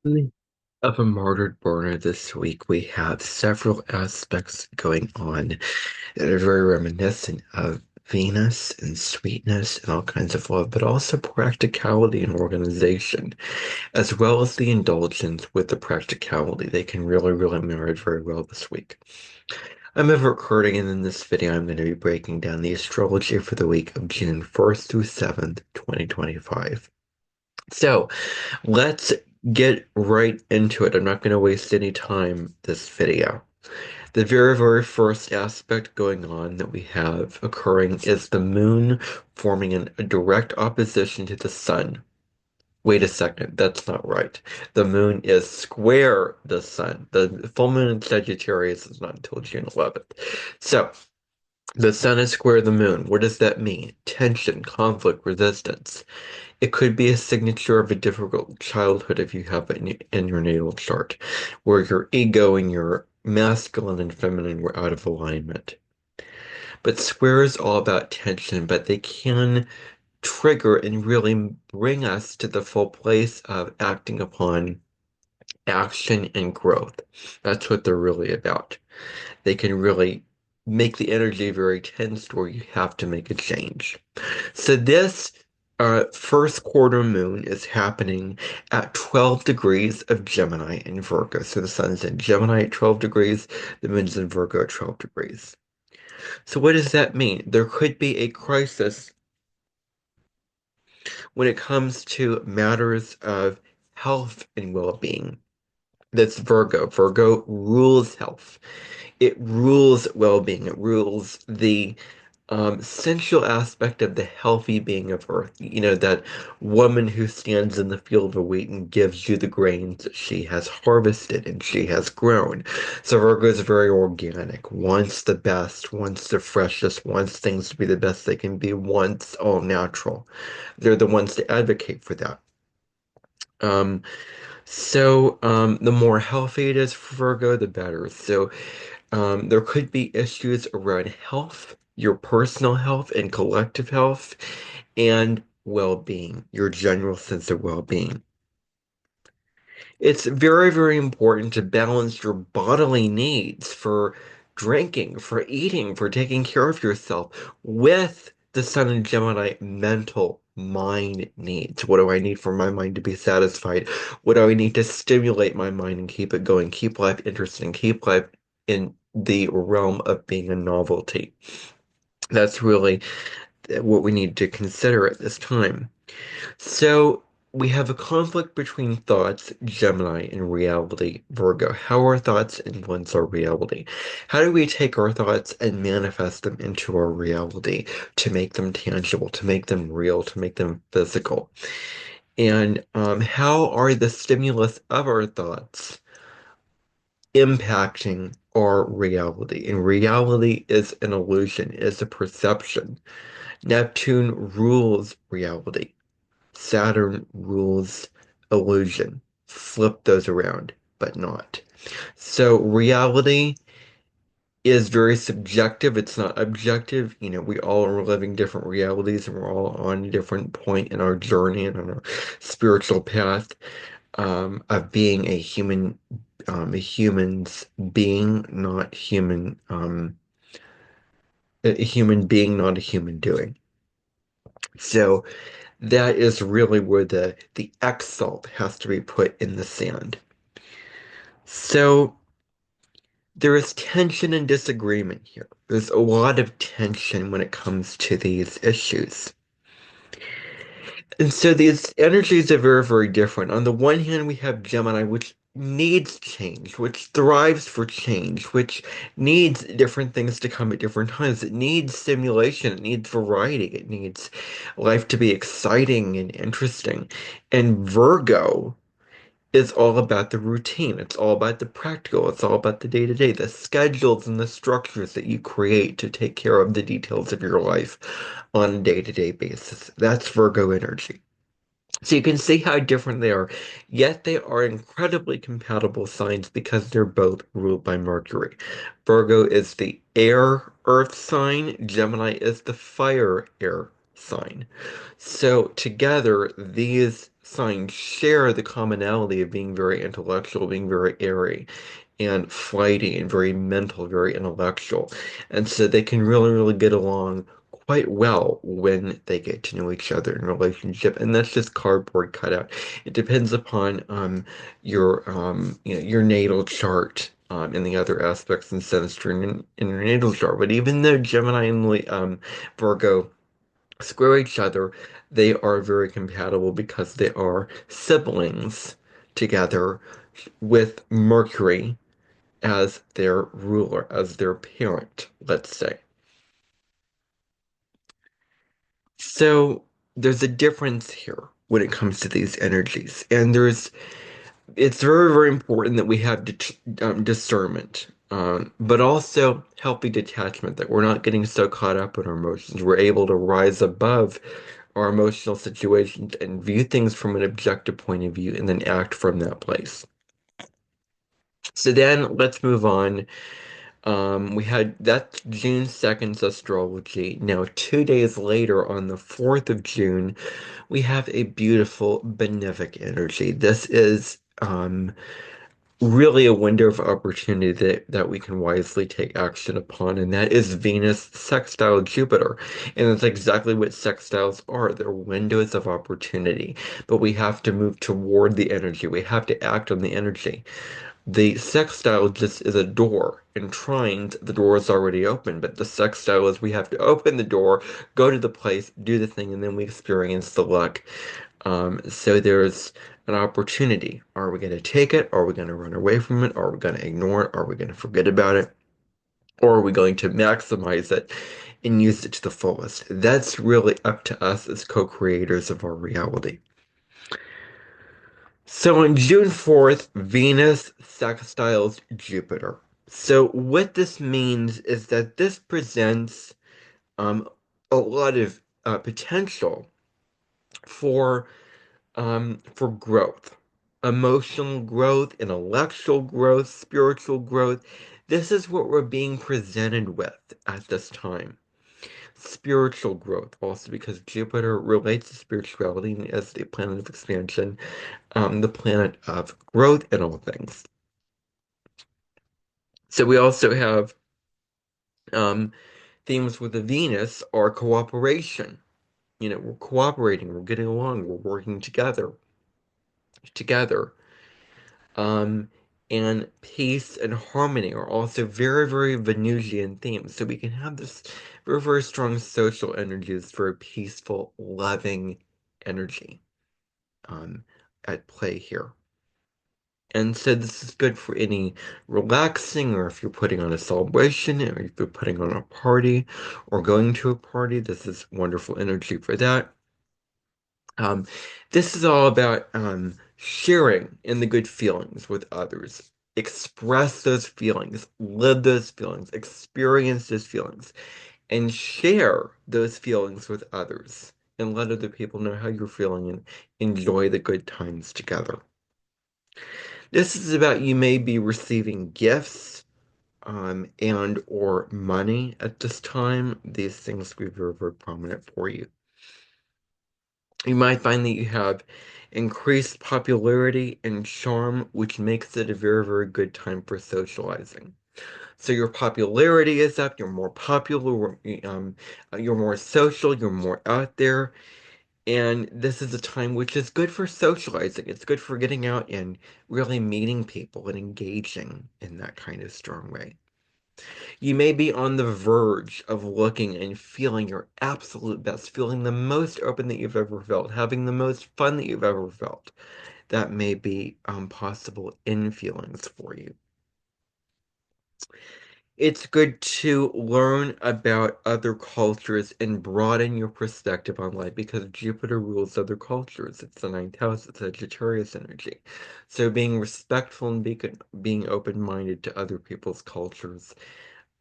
Of a martyred burner this week, we have several aspects going on that are very reminiscent of Venus and sweetness and all kinds of love, but also practicality and organization, as well as the indulgence with the practicality. They can really, really marry very well this week. I'm Ever recording, and in this video, I'm going to be breaking down the astrology for the week of June 1st through 7th, 2025. So, let's get right into it. I'm not going to waste any time this video. The very, very first aspect going on that we have occurring is the moon forming a direct opposition to the sun. Wait a second, that's not right. The moon is square the sun. The full moon in Sagittarius is not until June 11th. So, the sun is square the moon. What does that mean? Tension, conflict, resistance. It could be a signature of a difficult childhood if you have it in your natal chart, where your ego and your masculine and feminine were out of alignment. But square is all about tension, but they can trigger and really bring us to the full place of acting upon action and growth. That's what they're really about. They can really make the energy very tense where you have to make a change. So this first quarter moon is happening at 12 degrees of Gemini in Virgo. So the sun's in Gemini at 12 degrees, the moon's in Virgo at 12 degrees. So what does that mean? There could be a crisis when it comes to matters of health and well-being. That's Virgo. Virgo rules health. It rules well-being. It rules the sensual aspect of the healthy being of Earth. You know, that woman who stands in the field of wheat and gives you the grains that she has harvested and she has grown. So Virgo is very organic, wants the best, wants the freshest, wants things to be the best they can be, wants all natural. They're the ones to advocate for that. Um, the more healthy it is for Virgo, the better. So there could be issues around health, your personal health and collective health, and well-being, your general sense of well-being. It's very, very important to balance your bodily needs for drinking, for eating, for taking care of yourself with the Sun and Gemini mental mind needs. What do I need for my mind to be satisfied? What do I need to stimulate my mind and keep it going, keep life interesting, keep life in the realm of being a novelty? That's really what we need to consider at this time. So we have a conflict between thoughts, Gemini, and reality, Virgo. How our thoughts influence our reality? How do we take our thoughts and manifest them into our reality to make them tangible, to make them real, to make them physical? And how are the stimulus of our thoughts impacting our reality? And reality is an illusion, is a perception. Neptune rules reality. Saturn rules illusion. Flip those around, but not. So reality is very subjective. It's not objective. You know, we all are living different realities and we're all on a different point in our journey and on our spiritual path of being a human's being, not human, a human being, not a human doing. So that is really where the exalt has to be put in the sand. So there is tension and disagreement here. There's a lot of tension when it comes to these issues. And so these energies are very, very different. On the one hand, we have Gemini, which needs change, which thrives for change, which needs different things to come at different times. It needs stimulation, it needs variety, it needs life to be exciting and interesting. And Virgo is all about the routine. It's all about the practical. It's all about the day-to-day, the schedules and the structures that you create to take care of the details of your life on a day-to-day basis. That's Virgo energy. So you can see how different they are, yet they are incredibly compatible signs because they're both ruled by Mercury. Virgo is the air earth sign, Gemini is the fire air sign. So together, these signs share the commonality of being very intellectual, being very airy and flighty and very mental, very intellectual. And so they can really, really get along quite well when they get to know each other in a relationship. And that's just cardboard cutout. It depends upon your natal chart. And the other aspects and sinister in your natal chart. But even though Gemini and Virgo square each other, they are very compatible because they are siblings together with Mercury as their ruler, as their parent, let's say. So there's a difference here when it comes to these energies, and it's very, very important that we have discernment, but also healthy detachment, that we're not getting so caught up in our emotions. We're able to rise above our emotional situations and view things from an objective point of view and then act from that place. So then let's move on. We had that's June 2nd's astrology. Now, 2 days later, on the 4th of June, we have a beautiful benefic energy. This is really a window of opportunity that we can wisely take action upon, and that is Venus sextile Jupiter. And that's exactly what sextiles are. They're windows of opportunity, but we have to move toward the energy. We have to act on the energy. The sextile just is a door. In trines, the door is already open, but the sextile is we have to open the door, go to the place, do the thing, and then we experience the luck. So there's an opportunity. Are we going to take it? Are we going to run away from it? Are we going to ignore it? Are we going to forget about it? Or are we going to maximize it and use it to the fullest? That's really up to us as co-creators of our reality. So on June 4th, Venus sextiles Jupiter. So what this means is that this presents a lot of potential for for growth, emotional growth, intellectual growth, spiritual growth. This is what we're being presented with at this time. Spiritual growth, also because Jupiter relates to spirituality as the planet of expansion, the planet of growth in all things. So we also have um, themes with the Venus are cooperation. You know, we're cooperating, we're getting along, we're working together. Um, and peace and harmony are also very, very Venusian themes. So we can have this very, very strong social energies for a peaceful, loving energy um, at play here. And so this is good for any relaxing, or if you're putting on a celebration, or if you're putting on a party, or going to a party, this is wonderful energy for that. Um, this is all about sharing in the good feelings with others. Express those feelings, live those feelings, experience those feelings, and share those feelings with others. And let other people know how you're feeling and enjoy the good times together. This is about you may be receiving gifts and or money at this time. These things will be very, very prominent for you. You might find that you have increased popularity and charm, which makes it a very, very good time for socializing. So your popularity is up, you're more popular, you're more social, you're more out there, and this is a time which is good for socializing. It's good for getting out and really meeting people and engaging in that kind of strong way. You may be on the verge of looking and feeling your absolute best, feeling the most open that you've ever felt, having the most fun that you've ever felt. That may be possible in feelings for you. It's good to learn about other cultures and broaden your perspective on life because Jupiter rules other cultures. It's the ninth house, it's Sagittarius energy. So being respectful and being open-minded to other people's cultures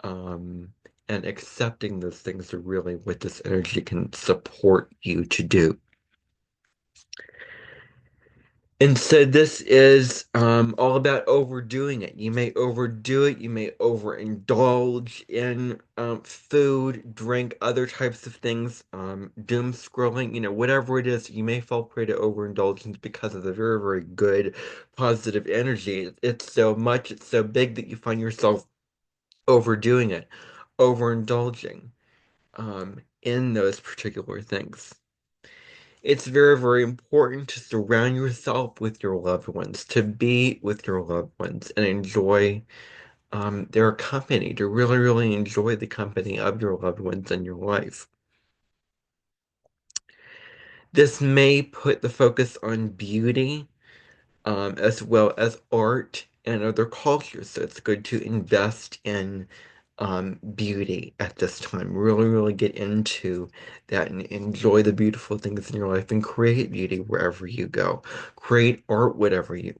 and accepting those things are really what this energy can support you to do. And so this is all about overdoing it. You may overdo it. You may overindulge in food, drink, other types of things, doom scrolling, whatever it is. You may fall prey to overindulgence because of the very, very good positive energy. It's so much, it's so big that you find yourself overdoing it, overindulging in those particular things. It's very, very important to surround yourself with your loved ones, to be with your loved ones and enjoy their company, to really, really enjoy the company of your loved ones in your life. This may put the focus on beauty as well as art and other cultures. So it's good to invest in beauty at this time. Really, really get into that and enjoy the beautiful things in your life and create beauty wherever you go. Create art wherever you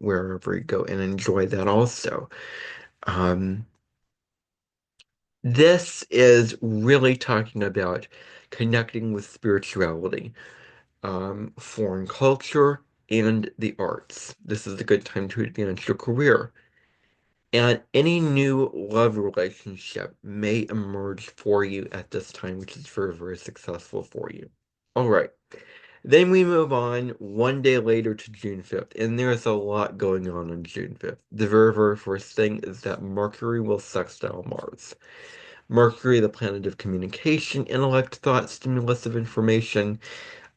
go and enjoy that also. Um, this is really talking about connecting with spirituality, foreign culture, and the arts. This is a good time to advance your career. And any new love relationship may emerge for you at this time, which is very, very successful for you. All right. Then we move on one day later to June 5th, and there's a lot going on June 5th. The very, very first thing is that Mercury will sextile Mars. Mercury, the planet of communication, intellect, thought, stimulus of information,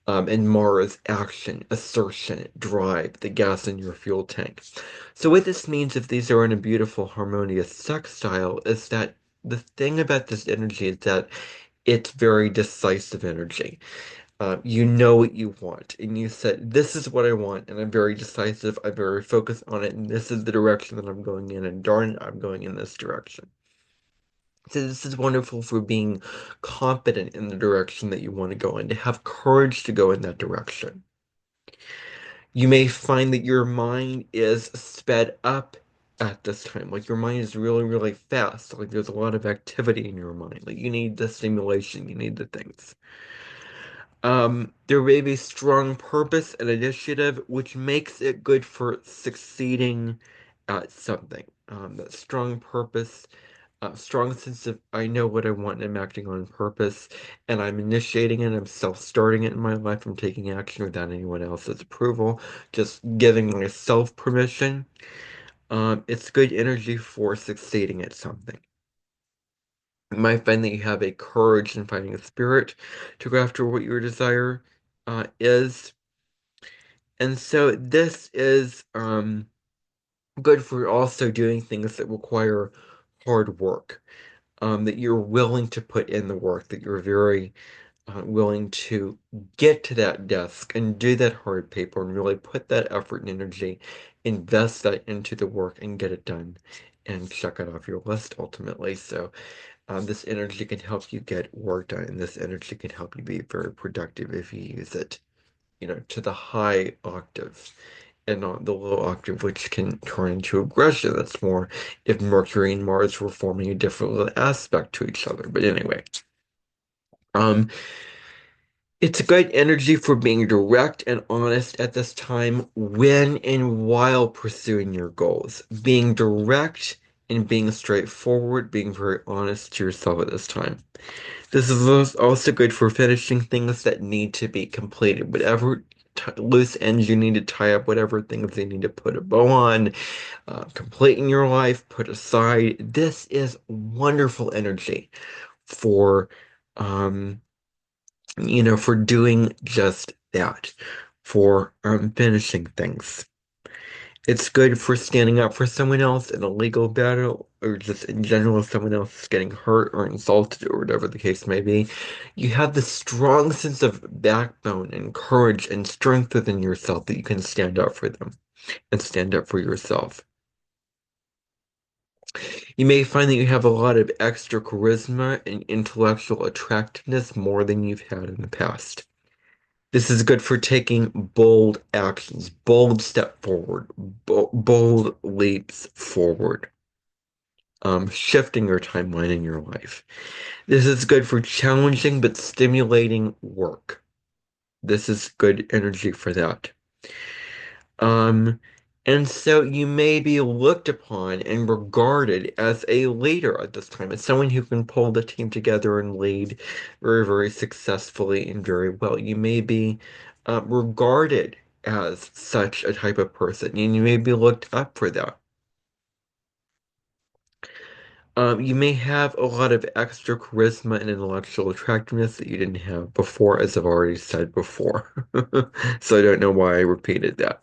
and Mars, action, assertion, drive, the gas in your fuel tank. So what this means, if these are in a beautiful, harmonious sextile, is that the thing about this energy is that it's very decisive energy. You know what you want, and you said, this is what I want, and I'm very decisive, I'm very focused on it, and this is the direction that I'm going in, and darn it, I'm going in this direction. So this is wonderful for being confident in the direction that you want to go in, to have courage to go in that direction. You may find that your mind is sped up at this time. Like your mind is really, really fast. Like there's a lot of activity in your mind. Like you need the stimulation, you need the things. There may be strong purpose and initiative, which makes it good for succeeding at something. That strong purpose, strong sense of I know what I want and I'm acting on purpose, and I'm initiating it, I'm self-starting it in my life, I'm taking action without anyone else's approval, just giving myself permission. It's good energy for succeeding at something. You might find that you have a courage and finding a spirit to go after what your desire is. And so this is good for also doing things that require hard work, that you're willing to put in the work, that you're very willing to get to that desk and do that hard paper and really put that effort and energy, invest that into the work and get it done and check it off your list ultimately. So this energy can help you get work done, and this energy can help you be very productive if you use it, to the high octave and not the low octave, which can turn into aggression. That's more if Mercury and Mars were forming a different little aspect to each other. But anyway, um, it's a good energy for being direct and honest at this time when and while pursuing your goals. Being direct and being straightforward, being very honest to yourself at this time. This is also good for finishing things that need to be completed. Whatever loose ends you need to tie up, whatever things you need to put a bow on, complete in your life, put aside. This is wonderful energy for, um, for doing just that, for finishing things. It's good for standing up for someone else in a legal battle, or just in general, if someone else is getting hurt or insulted, or whatever the case may be. You have this strong sense of backbone and courage and strength within yourself that you can stand up for them and stand up for yourself. You may find that you have a lot of extra charisma and intellectual attractiveness more than you've had in the past. This is good for taking bold actions, bold step forward, bold leaps forward, shifting your timeline in your life. This is good for challenging but stimulating work. This is good energy for that. Um, and so you may be looked upon and regarded as a leader at this time, as someone who can pull the team together and lead very, very successfully and very well. You may be regarded as such a type of person, and you may be looked up for that. You may have a lot of extra charisma and intellectual attractiveness that you didn't have before, as I've already said before. So I don't know why I repeated that.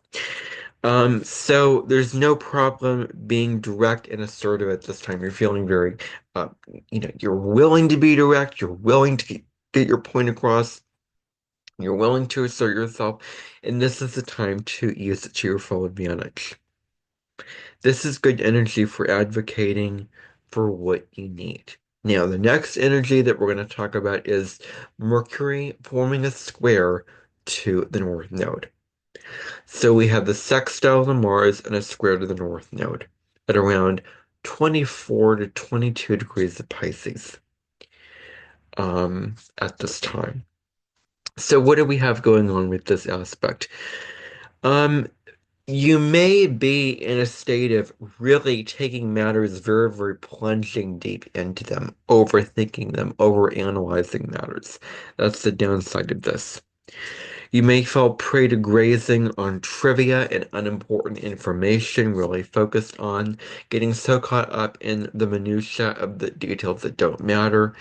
So there's no problem being direct and assertive at this time. You're feeling very, uh, you're willing to be direct. You're willing to get your point across. You're willing to assert yourself, and this is the time to use it to your full advantage. This is good energy for advocating for what you need. Now, the next energy that we're going to talk about is Mercury forming a square to the North Node. So we have the sextile to Mars and a square to the North Node at around 24 to 22 degrees of Pisces at this time. So what do we have going on with this aspect? Um, You may be in a state of really taking matters very, very plunging deep into them, overthinking them, overanalyzing matters. That's the downside of this. You may fall prey to grazing on trivia and unimportant information, really focused on getting so caught up in the minutia of the details that don't matter.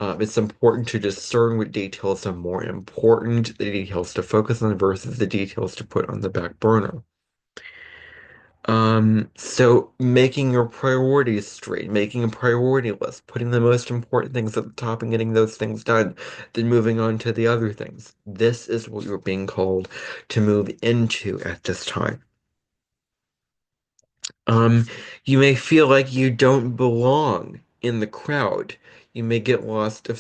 It's important to discern what details are more important, the details to focus on versus the details to put on the back burner. So making your priorities straight, making a priority list, putting the most important things at the top and getting those things done, then moving on to the other things. This is what you're being called to move into at this time. Um, you may feel like you don't belong in the crowd. You may get lost of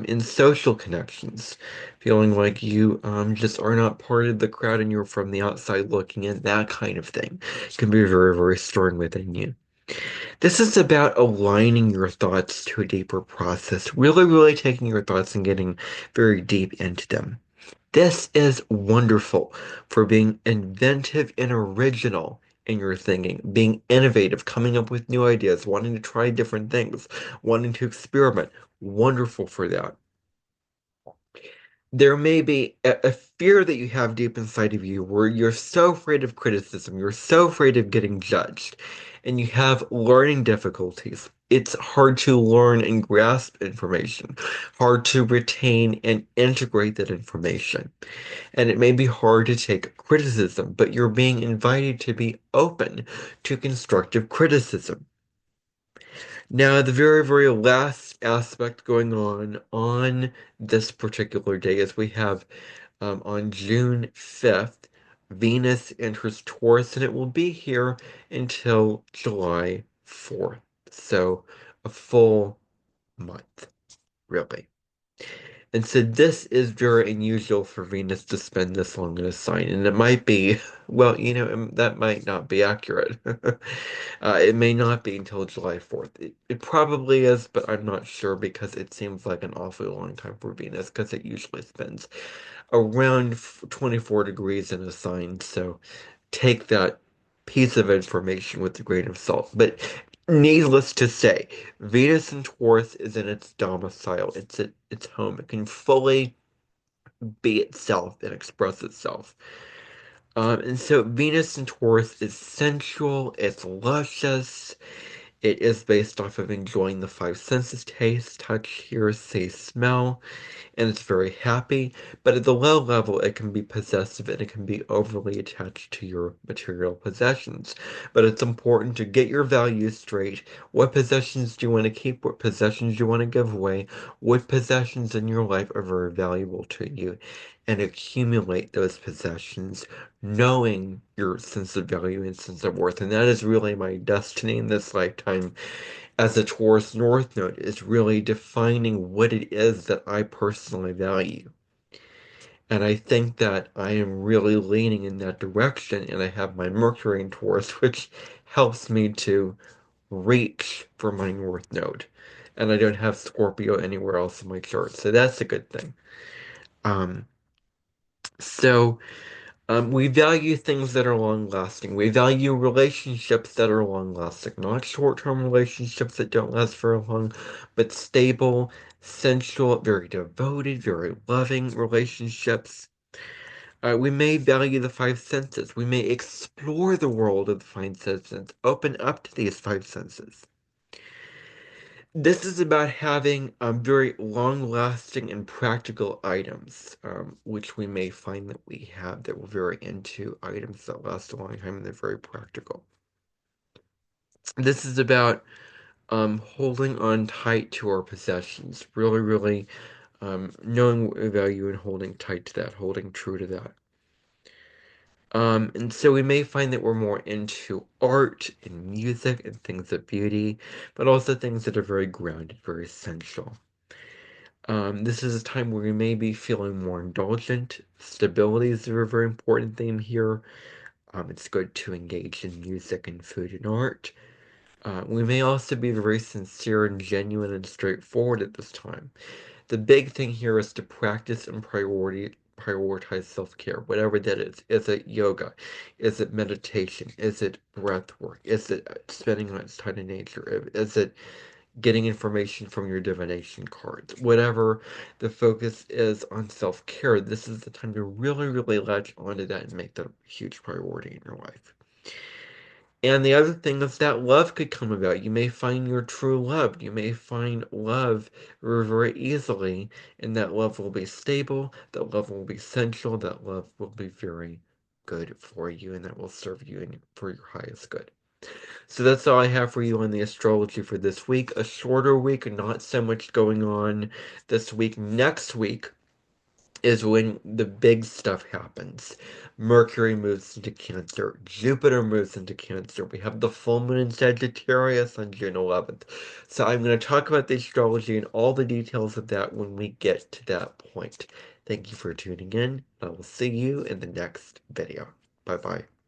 in social connections, feeling like you just are not part of the crowd and you're from the outside looking in. That kind of thing can be very, very strong within you. This is about aligning your thoughts to a deeper process, really, really taking your thoughts and getting very deep into them. This is wonderful for being inventive and original in your thinking, being innovative, coming up with new ideas, wanting to try different things, wanting to experiment. Wonderful for that. There may be a fear that you have deep inside of you where you're so afraid of criticism, you're so afraid of getting judged, and you have learning difficulties. It's hard to learn and grasp information, hard to retain and integrate that information. And it may be hard to take criticism, but you're being invited to be open to constructive criticism. Now, the very, very last aspect going on this particular day is we have on June 5th, Venus enters Taurus, and it will be here until July 4th. So a full month, really. And so this is very unusual for Venus to spend this long in a sign, and it might be, well, that might not be accurate. It may not be until July 4th. It probably is, but I'm not sure because it seems like an awfully long time for Venus because it usually spends around 24 degrees in a sign. So take that piece of information with a grain of salt. But needless to say, Venus in Taurus is in its domicile. It's at its home. It can fully be itself and express itself. And so Venus in Taurus is sensual, it's luscious, it is based off of enjoying the five senses: taste, touch, hear, see, smell, and it's very happy. But at the low level, it can be possessive and it can be overly attached to your material possessions. But it's important to get your values straight. What possessions do you want to keep? What possessions do you want to give away? What possessions in your life are very valuable to you? And accumulate those possessions, knowing your sense of value and sense of worth. And that is really my destiny in this lifetime as a Taurus North Node, is really defining what it is that I personally value. And I think that I am really leaning in that direction, and I have my Mercury in Taurus, which helps me to reach for my North Node. And I don't have Scorpio anywhere else in my chart, so that's a good thing. Um, so We value things that are long-lasting. We value relationships that are long-lasting, not short-term relationships that don't last very long, but stable, sensual, very devoted, very loving relationships. We may value the five senses. We may explore the world of the five senses, open up to these five senses. This is about having very long-lasting and practical items, which we may find that we have that we're very into items that last a long time and they're very practical. This is about holding on tight to our possessions, really, really knowing what we value and holding tight to that, holding true to that. And so we may find that we're more into art and music and things of beauty, but also things that are very grounded, very essential. This is a time where we may be feeling more indulgent. Stability is a very important theme here. It's good to engage in music and food and art. We may also be very sincere and genuine and straightforward at this time. The big thing here is to practice and prioritize self-care, whatever that is. Is it yoga? Is it meditation? Is it breath work? Is it spending much time in nature? Is it getting information from your divination cards? Whatever the focus is on self-care, this is the time to really, really latch onto that and make that a huge priority in your life. And the other thing is that love could come about. You may find your true love. You may find love very easily, and that love will be stable, that love will be sensual, that love will be very good for you, and that will serve you for your highest good. So that's all I have for you on the astrology for this week. A shorter week, not so much going on this week. Next week is when the big stuff happens. Mercury moves into Cancer. Jupiter moves into Cancer. We have the full moon in Sagittarius on June 11th. So I'm going to talk about the astrology and all the details of that when we get to that point. Thank you for tuning in. I will see you in the next video. Bye-bye.